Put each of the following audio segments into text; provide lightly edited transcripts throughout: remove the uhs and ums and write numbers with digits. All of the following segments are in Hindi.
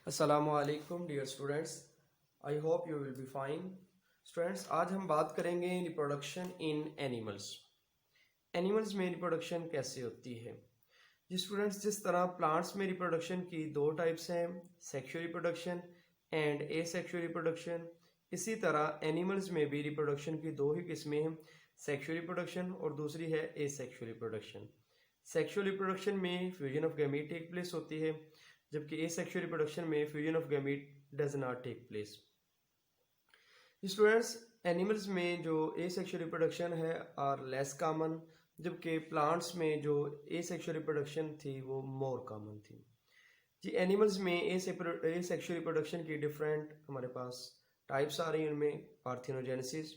अस्सलामुअलैकुम dear students, I hope you will be fine. Students, आज हम बात करेंगे रिप्रोडक्शन इन एनिमल्स। एनिमल्स में रिप्रोडक्शन कैसे होती है जी स्टूडेंट्स। जिस तरह प्लांट्स में रिप्रोडक्शन की दो टाइप्स हैं, sexual reproduction and asexual reproduction, इसी तरह एनिमल्स में भी रिप्रोडक्शन की दो ही किस्में हैं, सेक्सुअल रिप्रोडक्शन और दूसरी है एसेक्सुअल रिप्रोडक्शन। सेक्सुअल रिप्रोडक्शन में fusion of gamete take place होती है, जबकि एसेक्सुअल रिप्रोडक्शन में fusion of gamete does not take place. Students, animals में जो एसेक्सुअल रिप्रोडक्शन है आर लेस कॉमन, जबकि प्लांट्स में जो एसेक्सुअल रिप्रोडक्शन थी वो मोर कॉमन थी जी। एनिमल्स में एसेक्सुअल रिप्रोडक्शन की डिफरेंट हमारे पास टाइप्स आ रही हैं। उनमें parthenogenesis,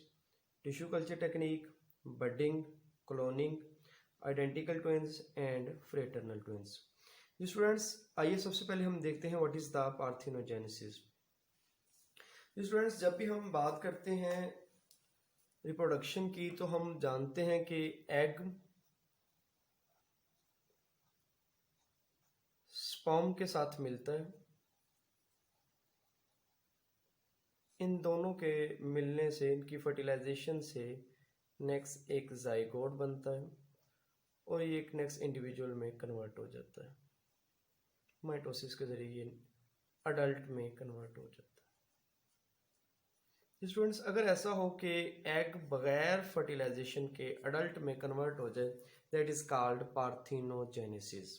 tissue culture technique, budding, cloning, identical twins and fraternal twins. जी स्टूडेंट्स, आइए सबसे पहले हम देखते हैं व्हाट इज द पार्थिनोजेनेसिस। जी स्टूडेंट्स, जब भी हम बात करते हैं रिप्रोडक्शन की तो हम जानते हैं कि एग स्पर्म के साथ मिलता है। इन दोनों के मिलने से, इनकी फर्टिलाइजेशन से नेक्स्ट एक जाइगोट बनता है और ये एक नेक्स्ट इंडिविजुअल में कन्वर्ट हो जाता है। माइटोसिस के जरिए अडल्ट में कन्वर्ट हो जाता है। स्टूडेंट्स, अगर ऐसा हो कि एग बगैर फर्टिलाइजेशन के अडल्ट में कन्वर्ट हो जाए, that is called parthenogenesis.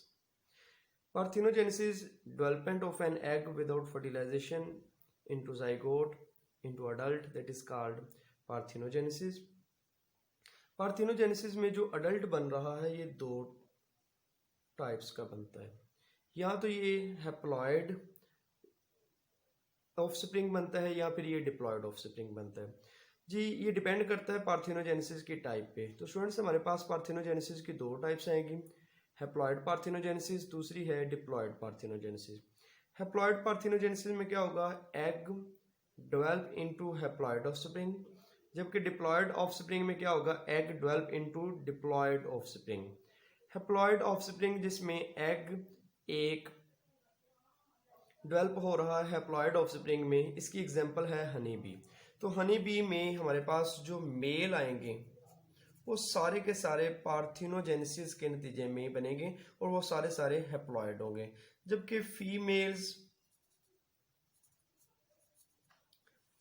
Parthenogenesis, development of an egg without fertilization into zygote into adult, that is called parthenogenesis. Parthenogenesis में जो अडल्ट बन रहा है ये दो टाइप्स का बनता है। या तो ये हैप्लॉयड ऑफस्प्रिंग बनता है या फिर ये डिप्लॉयड ऑफस्प्रिंग बनता है जी। ये डिपेंड करता है पार्थिनोजेनेसिस की टाइप पे। तो स्टूडेंट्स, हमारे पास पार्थिनोजेनेसिस की दो टाइप्स आएंगी, हैप्लॉयड पार्थिनोजेनेसिस, दूसरी है डिप्लॉयड पार्थिनोजेनेसिस। हैप्लॉयड पार्थिनोजेनेसिस में क्या होगा, egg develop into haploid offspring, जबकि डिप्लॉयड ऑफस्प्रिंग में क्या होगा, egg develop into diploid offspring. Haploid offspring जिसमें एग एक डेवलप हो रहा है हैप्लॉयड ऑफस्प्रिंग में, इसकी एग्जांपल है हनी बी। तो हनी बी में हमारे पास जो मेल आएंगे वो सारे के सारे पार्थिनोजेनेसिस के नतीजे में बनेंगे और वो सारे सारे हैप्लॉयड होंगे, जबकि फीमेल्स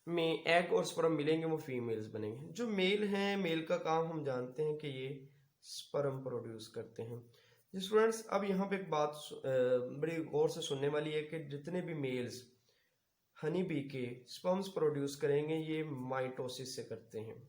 में एग और स्पर्म मिलेंगे, वो फीमेल्स बनेंगे। जो मेल हैं, मेल का काम हम जानते हैं कि ये स्पर्म प्रोड्यूस करते हैं। स्टूडेंट्स, अब यहाँ पे एक बात बड़ी गौर से सुनने वाली है कि जितने भी मेल्स हनी बी के स्पर्म्स प्रोड्यूस करेंगे ये माइटोसिस से करते हैं,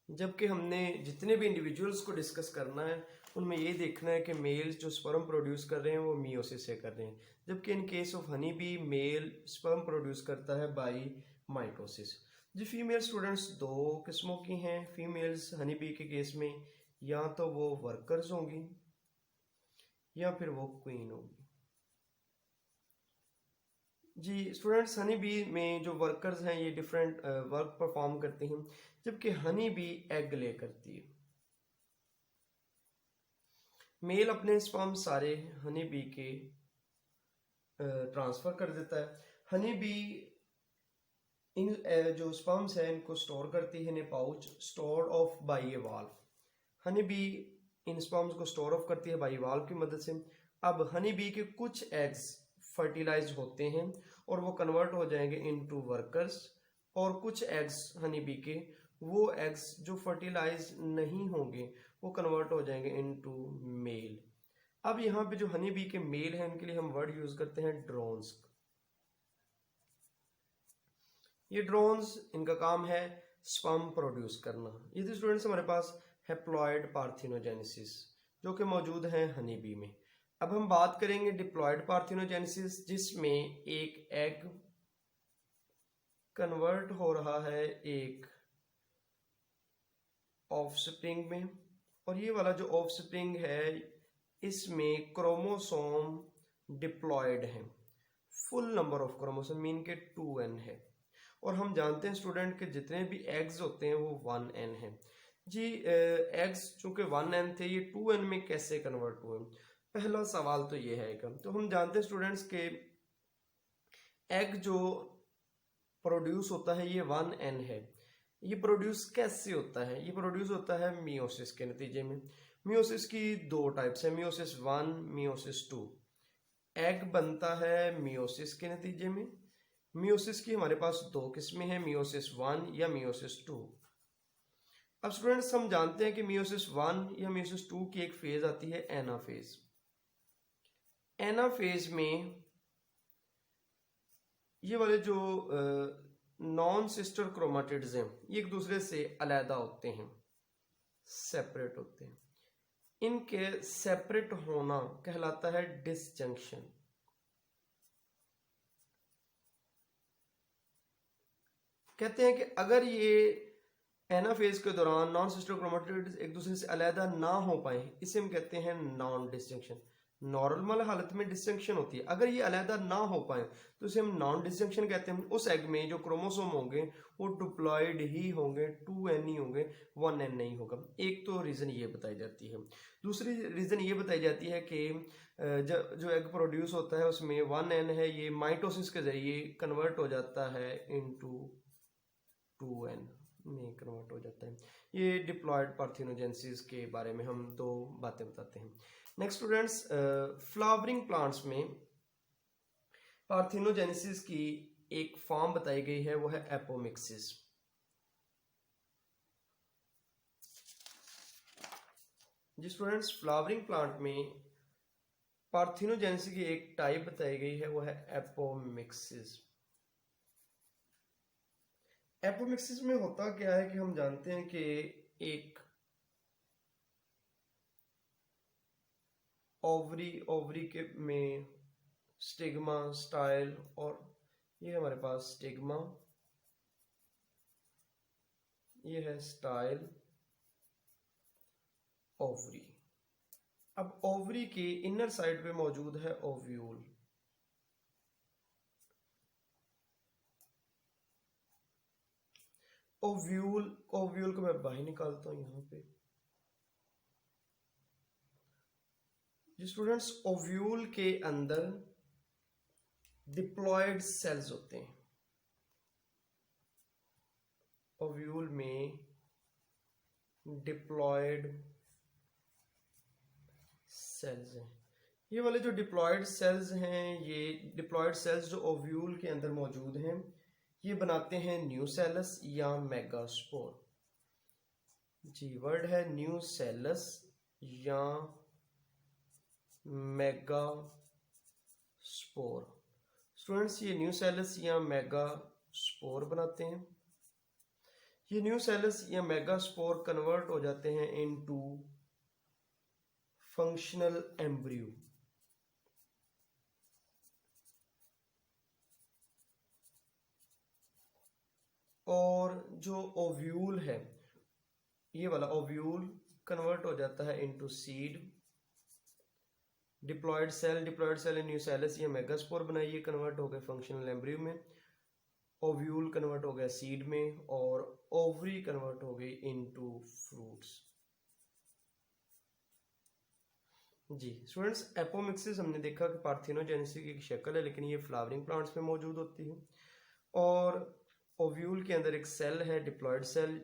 जबकि हमने जितने भी इंडिविजुअल्स को डिस्कस करना है उनमें ये देखना है कि मेल्स जो स्पर्म प्रोड्यूस कर रहे हैं वो मियोसिस से कर रहे हैं, जबकि in case of honey bee male sperm produce करता है बाय माइटोसिस जी। फीमेल स्टूडेंट्स दो किस्मों की हैं। फीमेल्स हनी बी के केस में या तो वो वर्कर्स होंगी या फिर वो क्वीन होगी जी। स्टूडेंट्स, हनी बी में जो वर्कर्स हैं ये डिफरेंट वर्क परफॉर्म करती हैं, जबकि हनी बी एग ले करती है। मेल अपने स्पर्म सारे हनी बी के ट्रांसफर कर देता है। हनी बी इन जो स्पर्म्स हैं इनको स्टोर करती है in a pouch stored off by a valve. Honey bee इन स्पर्म्स को स्टोर ऑफ करती है बाय वाल्व की मदद से। अब हनी बी के कुछ एग्स फर्टिलाइज होते हैं और वो कन्वर्ट हो जाएंगे इनटू वर्कर्स, और कुछ एग्स हनी बी के वो एग्स जो फर्टिलाइज नहीं होंगे वो कन्वर्ट हो जाएंगे इनटू मेल। अब यहाँ पे जो हनी बी के मेल हैं इनके लिए हम वर्ड यूज करते हैं ड्रोन्स। ये ड्रोन्स, इनका काम है स्पर्म प्रोड्यूस करना। ये तो स्टूडेंट्स हमारे पास हैप्लॉयड पार्थिनोजेनेसिस जो कि मौजूद है हनी बी में। अब हम बात करेंगे डिप्लॉयड पार्थिनोजेनेसिस, जिसमें एक एग कन्वर्ट हो रहा है एक ऑफस्प्रिंग में, और ये वाला जो ऑफस्प्रिंग है इसमें क्रोमोसोम डिप्लॉयड है। Full number of chromosome mean के 2n है, और हम जानते हैं स्टूडेंट के जितने भी एग्स होते हैं वो 1n है जी। एग्स चूंकि 1n थे, ये 2n में कैसे कन्वर्ट हुए, पहला सवाल तो ये है कि तो हम जानते हैं स्टूडेंट्स के एग जो प्रोड्यूस होता है ये 1n है। ये प्रोड्यूस कैसे होता है? ये प्रोड्यूस होता है मियोसिस के नतीजे में। मियोसिस की दो टाइप्स है, मियोसिस 1, मियोसिस 2। एग बनता है मियोसिस के नतीजे में। मियोसिस की हमारे पास दो किस्में हैं, मियोसिस 1 या मियोसिस 2। अब स्टूडेंट्स हम जानते हैं कि मियोसिस 1 या मियोसिस 2 की एक फेज आती है एनाफेज। एनाफेज में ये वाले जो नॉन सिस्टर क्रोमाटिड्स हैं ये एक दूसरे से अलहदा होते हैं, सेपरेट होते हैं। इनके सेपरेट होना कहलाता है डिसजंक्शन। कहते हैं कि अगर ये एनाफेज के दौरान नॉन सिस्टर क्रोमाटिड्स एक दूसरे से अलहदा ना हो पाए, इसे हम कहते हैं नॉन डिसजंक्शन। नॉर्मल हालत में डिसजंक्शन होती है, अगर ये अलहदा ना हो पाए तो इसे हम नॉन डिसजंक्शन कहते हैं। उस एग में जो क्रोमोसोम होंगे वो डिप्लॉयड ही होंगे, 2n ही होंगे, 1n नहीं होगा। एक तो रीज़न ये बताई जाती है। दूसरी रीज़न ये बताई जाती है कि जो एग प्रोड्यूस होता है उसमें 1n है, ये माइटोसिस के जरिए कन्वर्ट हो जाता है इनटू 2n में कन्वर्ट हो जाता है। ये डिप्लॉयड पार्थिनोजेनेसिस के बारे में हम दो बातें बताते हैं। नेक्स्ट स्टूडेंट्स, फ्लावरिंग प्लांट्स में पार्थिनोजेनेसिस की एक फॉर्म बताई गई है, वो है एपोमिक्सिस। जी स्टूडेंट्स, फ्लावरिंग प्लांट में पार्थिनोजेनेसिस की एक टाइप बताई गई है, वो है एपोमिक्सिस। एपोमिक्सिस में होता क्या है कि हम जानते हैं कि एक ओवरी के में स्टिग्मा, स्टाइल, और ये हमारे पास स्टिग्मा, ये है स्टाइल, ओवरी। अब ओवरी के इनर साइड पे मौजूद है ओव्यूल। ओव्यूल को मैं बाहर निकालता हूं यहां पे। जी स्टूडेंट्स, ओव्यूल के अंदर डिप्लॉयड सेल्स होते हैं। ओव्यूल में डिप्लॉयड सेल्स हैं। ये वाले जो डिप्लॉयड सेल्स हैं, ये डिप्लॉयड सेल्स जो ओव्यूल के अंदर मौजूद हैं, ये बनाते हैं न्यूसेलस या मेगास्पोर। जी वर्ड है न्यूसेलस या मेगास्पोर। स्टूडेंट्स, ये न्यूसेलस या मेगास्पोर बनाते हैं। ये न्यूसेलस या मेगास्पोर कन्वर्ट हो जाते हैं इनटू फंक्शनल एम्ब्रियो। और जो ओव्यूल है, ये वाला ओव्यूल कन्वर्ट हो जाता है into seed. Diploid cell nucellus या मेगास्पोर बनाइए, कन्वर्ट हो गए फंक्शनल एम्ब्रियो में। ओव्यूल कन्वर्ट हो गया सीड में, और ओवरी कन्वर्ट हो गई इनटू फ्रूट्स। जी स्टूडेंट्स, एपोमिक्सिस हमने देखा कि पार्थिनोजेनेसिस की एक शक्ल है, लेकिन ये फ्लावरिंग प्लांट्स में मौजूद होती है। और ओव्यूल के अंदर एक सेल है, डिप्लॉयड सेल,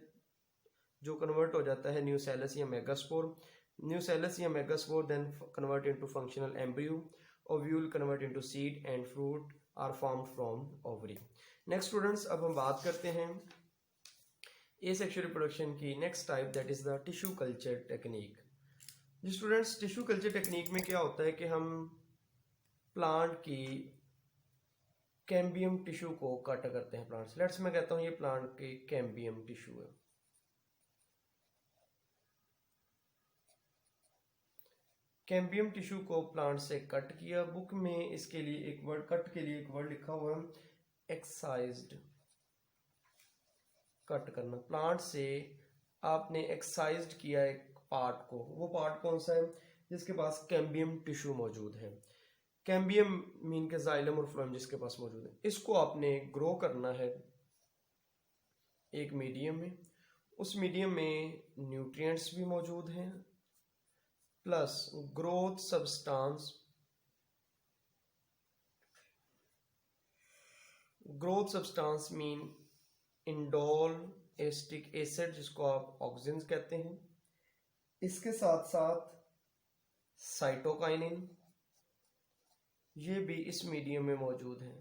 जो कन्वर्ट हो जाता है न्यूसेलस या मेगास्पोर। न्यूसेलस या megaspore then convert into functional embryo. Ovule convert into seed and fruit are formed from ovary. Next students, अब हम बात करते हैं एसेक्सुअल रिप्रोडक्शन की next type, that is the tissue culture technique. जी स्टूडेंट्स, टिश्यू कल्चर टेक्निक में क्या होता है कि हम प्लांट की कैम्बियम टिश्यू को कट करते हैं प्लांट से। लेट्स मैं कहता हूँ ये प्लांट की कैम्बियम टिश्यू है। कैम्बियम टिश्यू को प्लांट से कट किया। बुक में इसके लिए एक वर्ड, कट के लिए एक वर्ड लिखा हुआ है, एक्साइज्ड। कट करना, प्लांट से आपने एक्साइज्ड किया एक पार्ट को। वो पार्ट कौन सा है? जिसके पास कैम्बियम टिश्यू मौजूद है। कैम्बियम मीन के जाइलम और फ्लोएम जिसके पास मौजूद है, इसको आपने ग्रो करना है एक मीडियम में। उस मीडियम में न्यूट्रिएंट्स भी मौजूद हैं plus growth substance, growth substance mean indole acetic acid जिसको आप ऑक्सीजन कहते हैं, इसके साथ साथ साइटोकाइनिन, ये भी इस मीडियम में मौजूद है।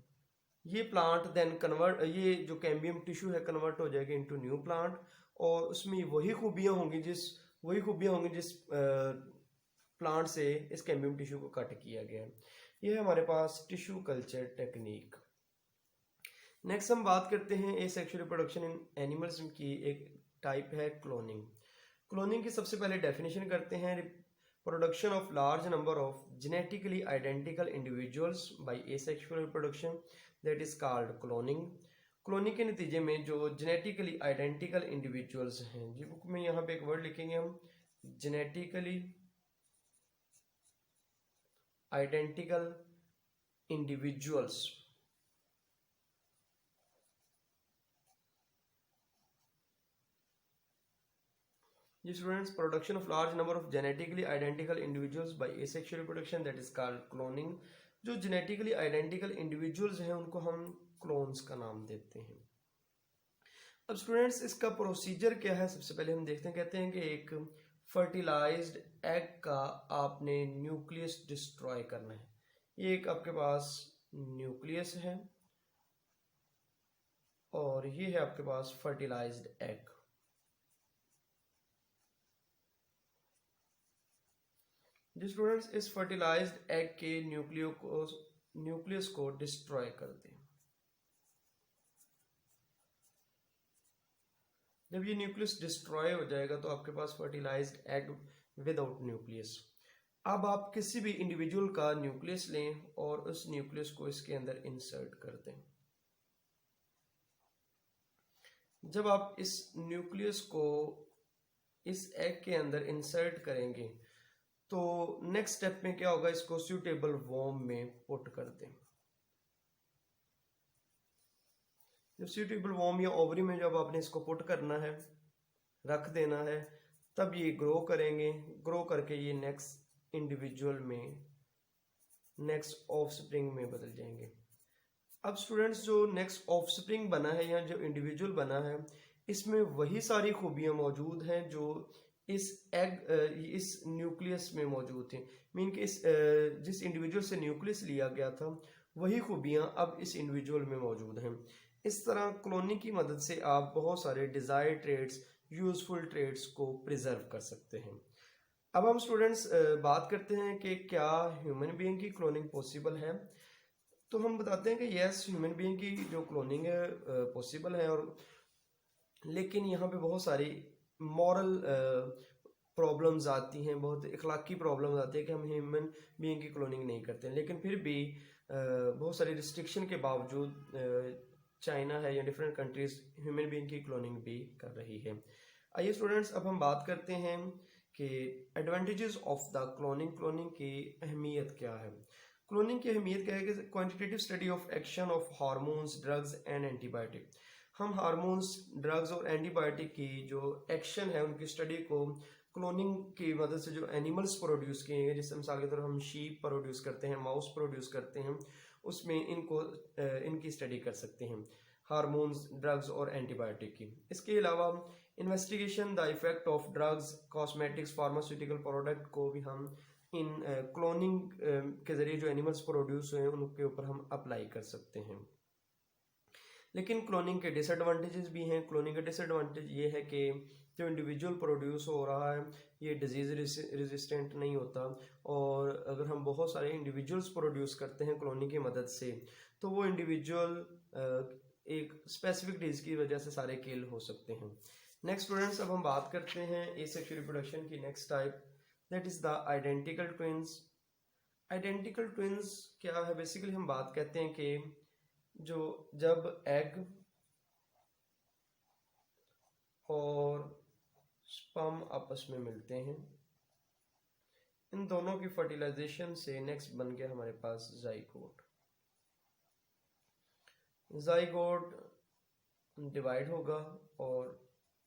ये प्लांट देन कन्वर्ट, ये जो कैम्बियम टिश्यू है कन्वर्ट हो जाएगा इनटू न्यू प्लांट, और उसमें वही खूबियां होंगी जिस प्लांट से इस कैम्बियम टिश्यू को कट किया गया है। ये है हमारे पास टिश्यू कल्चर टेक्निक। नेक्स्ट हम बात करते हैं एसेक्सुअल रिप्रोडक्शन इन एनिमल्स की। एक टाइप है क्लोनिंग। क्लोनिंग की सबसे पहले डेफिनेशन करते हैं, production of large number of genetically identical individuals by asexual reproduction, that is called cloning. Cloning के नतीजे में जो जेनेटिकली आइडेंटिकल इंडिविजुअल्स हैं, जी बुक में यहाँ पे एक वर्ड लिखेंगे हम, जेनेटिकली आइडेंटिकल इंडिविजुअल्स। जी students, production of large number of genetically identical individuals by asexual reproduction, that is called cloning. जो जेनेटिकली आइडेंटिकल इंडिविजुअल्स हैं उनको हम क्लोन्स का नाम देते हैं। अब स्टूडेंट्स इसका प्रोसीजर क्या है, सबसे पहले हम देखते हैं। कहते हैं कि एक फर्टिलाइज्ड एग का आपने न्यूक्लियस डिस्ट्रॉय करना है। ये एक आपके पास न्यूक्लियस है और ये है आपके पास फर्टिलाइज्ड एग। जी स्टूडेंट्स, इस फर्टिलाइज्ड एग के न्यूक्लियस को डिस्ट्रॉय कर दें। जब ये न्यूक्लियस डिस्ट्रॉय हो जाएगा तो आपके पास फर्टिलाइज्ड एग विदाउट न्यूक्लियस। अब आप किसी भी इंडिविजुअल का न्यूक्लियस लें और उस न्यूक्लियस को इसके अंदर इंसर्ट कर दें। जब आप इस न्यूक्लियस को इस एग के अंदर इंसर्ट करेंगे तो नेक्स्ट स्टेप में क्या होगा, इसको सूटेबल वॉर्म में पुट कर दें। जब सूटेबल वॉर्म या ओवरी में जब आपने इसको पुट करना है, रख देना है, तब ये ग्रो करेंगे। ग्रो करके ये नेक्स्ट इंडिविजुअल में, नेक्स्ट ऑफस्प्रिंग में बदल जाएंगे। अब स्टूडेंट्स, जो नेक्स्ट ऑफस्प्रिंग बना है या जो इंडिविजुअल बना है, इसमें वही सारी खूबियां मौजूद हैं जो इस न्यूक्लियस में मौजूद थी। मीन कि जिस इंडिविजुअल से न्यूक्लियस लिया गया था वही खूबियां अब इस इंडिविजुअल में मौजूद हैं। इस तरह क्लोनिंग की मदद से आप बहुत सारे डिजायर्ड ट्रेड्स, यूजफुल ट्रेड्स को प्रिजर्व कर सकते हैं। अब हम स्टूडेंट्स बात करते हैं कि क्या ह्यूमन बीइंग की क्लोनिंग पॉसिबल है। तो हम बताते हैं कि यस, ह्यूमन बीइंग की जो क्लोनिंग है पॉसिबल है, और लेकिन यहाँ पे बहुत सारी मॉरल प्रॉब्लम्स आती हैं, बहुत इखलाकी प्रॉब्लम्स आती है कि हम ह्यूमन बीइंग की क्लोनिंग नहीं करते हैं। लेकिन फिर भी बहुत सारी रिस्ट्रिक्शन के बावजूद चाइना है या डिफरेंट कंट्रीज ह्यूमन बीइंग की क्लोनिंग भी कर रही है। आइए स्टूडेंट्स, अब हम बात करते हैं कि advantages of the cloning. Cloning की अहमियत क्या है। क्लोनिंग की अहमियत क्या है कि quantitative study of action of hormones, drugs and antibiotic. हम हार्मोन्स, ड्रग्स और एंटीबायोटिक की जो एक्शन है उनकी स्टडी को क्लोनिंग की मदद से जो एनिमल्स प्रोड्यूस किए हैं, जैसे मिसाल के तौर हम शीप प्रोड्यूस करते हैं, माउस प्रोड्यूस करते हैं, उसमें इनकी स्टडी कर सकते हैं, हार्मोन्स, ड्रग्स और एंटीबायोटिक की। इसके अलावा investigation the effect of drugs, cosmetics, pharmaceutical product को भी हम इन क्लोनिंग के जरिए जो एनिमल्स प्रोड्यूस हुए हैं उनके ऊपर हम अप्लाई कर सकते हैं। लेकिन क्लोनिंग के डिसएडवांटेजेस भी हैं। क्लोनिंग का डिसएडवांटेज ये है कि जो इंडिविजुअल प्रोड्यूस हो रहा है ये डिजीज रेजिस्टेंट नहीं होता, और अगर हम बहुत सारे इंडिविजुअल्स प्रोड्यूस करते हैं क्लोनिंग की मदद से तो वो इंडिविजुअल एक स्पेसिफिक डिजीज की वजह से सारे किल हो सकते हैं। नेक्स्ट स्टूडेंट्स, अब हम बात करते हैं एसेक्सुअल रिप्रोडक्शन की next type, that is the identical twins. Identical twins क्या है, बेसिकली हम बात कहते हैं कि जब एग और स्पर्म आपस में मिलते हैं, इन दोनों की फर्टिलाइजेशन से नेक्स्ट बन गया हमारे पास जाइगोट। जाइगोट डिवाइड होगा और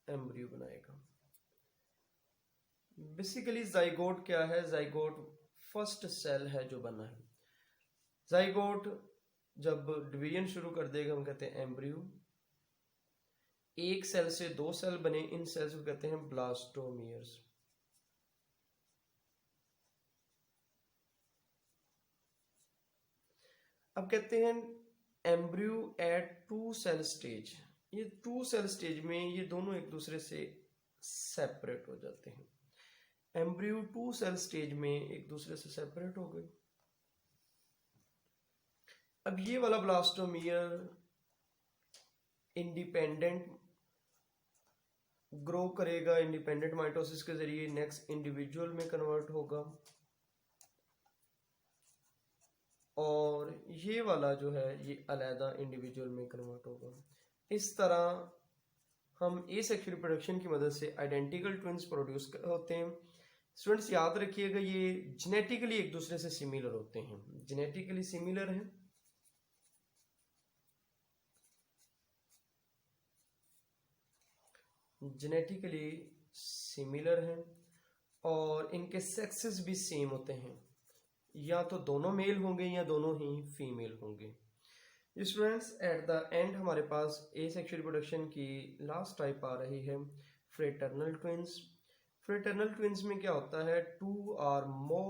एम्ब्रियो बनाएगा। बेसिकली जाइगोट क्या है? जाइगोट फर्स्ट सेल है जो बना है। जाइगोट जब डिवीजन शुरू कर देगा हम कहते हैं एम्ब्रियो। एक सेल से दो सेल बने, इन सेल्स को कहते हैं ब्लास्टोमियर्स। अब कहते हैं embryo at two cell stage. ये टू सेल स्टेज में ये दोनों एक दूसरे से सेपरेट हो जाते हैं। एम्ब्रियो टू सेल स्टेज में एक दूसरे से सेपरेट हो गए। अब ये वाला ब्लास्टोमियर इंडिपेंडेंट ग्रो करेगा, इंडिपेंडेंट माइटोसिस के जरिए नेक्स्ट इंडिविजुअल में कन्वर्ट होगा, और ये वाला जो है ये अलहदा इंडिविजुअल में कन्वर्ट होगा। इस तरह हम एसेक्सुअल रिप्रोडक्शन की मदद से आइडेंटिकल ट्विंस प्रोड्यूस होते हैं। स्टूडेंट्स याद रखिएगा ये जेनेटिकली एक दूसरे से सिमिलर होते हैं, जेनेटिकली सिमिलर हैं। जेनेटिकली सिमिलर हैं और इनके सेक्सेस भी सेम होते हैं, या तो दोनों मेल होंगे या दोनों ही फीमेल होंगे। स्टूडेंट्स एट द एंड हमारे पास एसेक्सुअल रिप्रोडक्शन की लास्ट टाइप आ रही है फ्रेटर्नल ट्विंस। फ्रेटर्नल ट्विंस में क्या होता है? To are more